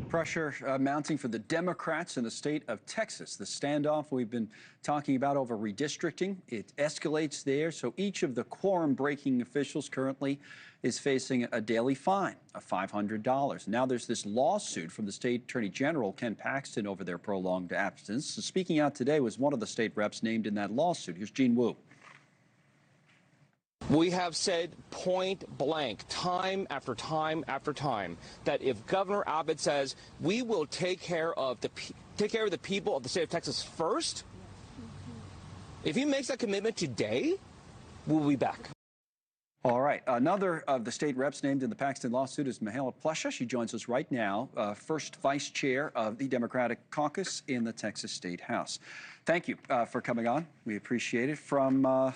Pressure mounting for the Democrats in the state of Texas. The standoff we've been talking about over redistricting, it escalates there. So each of the quorum-breaking officials currently is facing a daily fine of $500. Now there's this lawsuit from the state attorney general, Ken Paxton, over their prolonged absence. So speaking out today was one of the state reps named in that lawsuit. Here's Gene Wu. We have said point blank, time after time after time, that if Governor Abbott says we will take care of the people of the state of Texas first, if he makes that commitment today, we'll be back. All right. Another of the state reps named in the Paxton lawsuit is Mihaela Plesa. She joins us right now, first vice chair of the Democratic Caucus in the Texas State House. Thank you for coming on. We appreciate it. From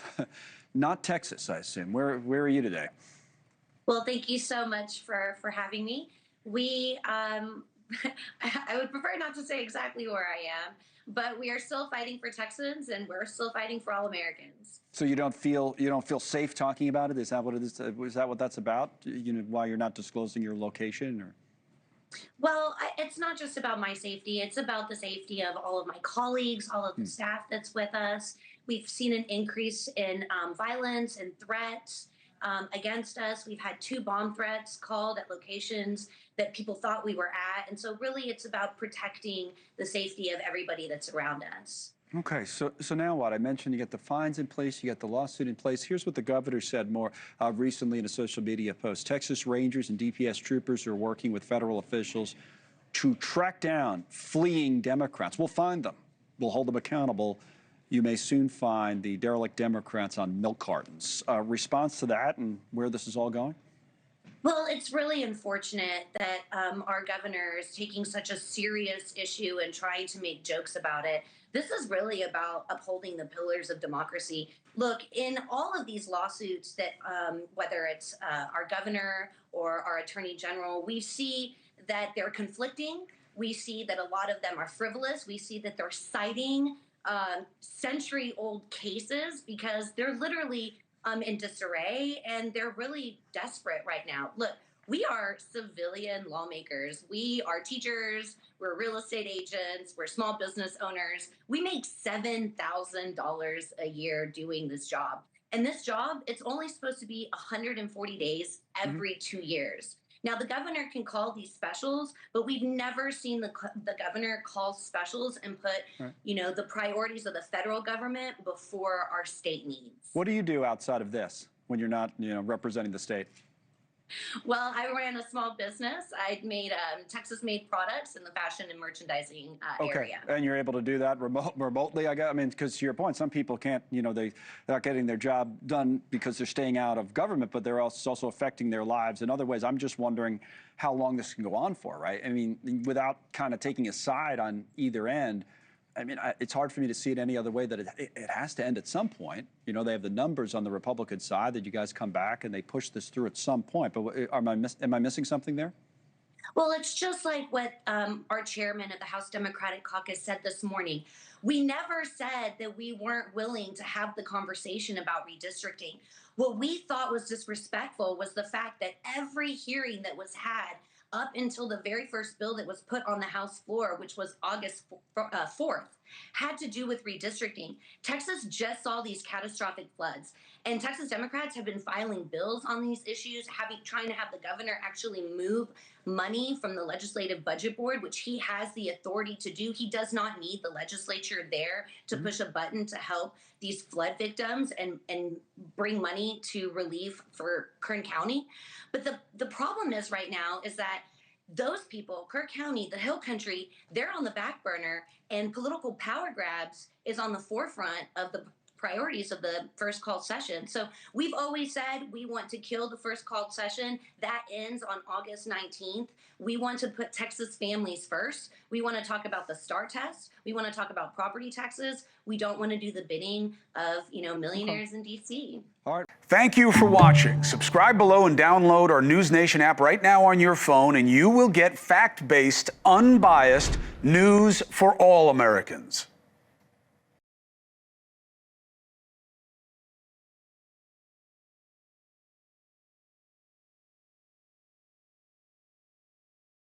not Texas, I assume. Where are you today? Well, thank you so much for having me. I would prefer not to say exactly where I am, but we are still fighting for Texans, and we're still fighting for all Americans. So you don't feel safe talking about it? Is that what it is? Is that what that's about? You know, why you're not disclosing your location, or? Well, it's not just about my safety. It's about the safety of all of my colleagues, all of the staff that's with us. We've seen an increase in violence and threats against us. We've had 2 bomb threats called at locations that people thought we were at. And so really it's about protecting the safety of everybody that's around us. Okay, so now what? I mentioned you get the fines in place, you got the lawsuit in place. Here's what the governor said more recently in a social media post. Texas Rangers and DPS troopers are working with federal officials to track down fleeing Democrats. We'll find them. We'll hold them accountable. You may soon find the derelict Democrats on milk cartons. Response to that and where this is all going? Well, it's really unfortunate that our governor is taking such a serious issue and trying to make jokes about it. This is really about upholding the pillars of democracy. Look, in all of these lawsuits that whether it's our governor or our attorney general, we see that they're conflicting. We see that a lot of them are frivolous. We see that they're citing century-old cases because they're literally in disarray, and they're really desperate right now. Look, we are civilian lawmakers. We are teachers. We're real estate agents. We're small business owners. We make $7,000 a year doing this job. And this job, it's only supposed to be 140 days every 2 years. Now, the governor can call these specials, but we've never seen the governor call specials and put, you know, the priorities of the federal government before our state needs. What do you do outside of this when you're not, representing the state? Well, I ran a small business. I made Texas-made products in the fashion and merchandising area. And you're able to do that remotely, I guess? I mean, because to your point, some people can't, they're not getting their job done because they're staying out of government, but they're also affecting their lives in other ways. I'm just wondering how long this can go on for, right? I mean, without kind of taking a side on either end, I mean, it's hard for me to see it any other way that it has to end at some point. You know, they have the numbers on the Republican side that you guys come back and they push this through at some point. But am I missing something there? Well, it's just like what our chairman of the House Democratic Caucus said this morning. We never said that we weren't willing to have the conversation about redistricting. What we thought was disrespectful was the fact that every hearing that was had up until the very first bill that was put on the House floor, which was August 4th, had to do with redistricting. Texas just saw these catastrophic floods, and Texas Democrats have been filing bills on these issues, trying to have the governor actually move money from the legislative budget board, which he has the authority to do. He does not need the legislature there to push a button to help these flood victims and bring money to relief for Kern County. But the problem is right now is that those people, Kirk County, the Hill Country, they're on the back burner, and political power grabs is on the forefront of the priorities of the first called session. So we've always said we want to kill the first called session. That ends on August 19th. We want to put Texas families first. We want to talk about the STAR test. We want to talk about property taxes. We don't want to do the bidding of, millionaires in D.C. All right. Thank you for watching. Subscribe below and download our NewsNation app right now on your phone, and you will get fact-based, unbiased news for all Americans.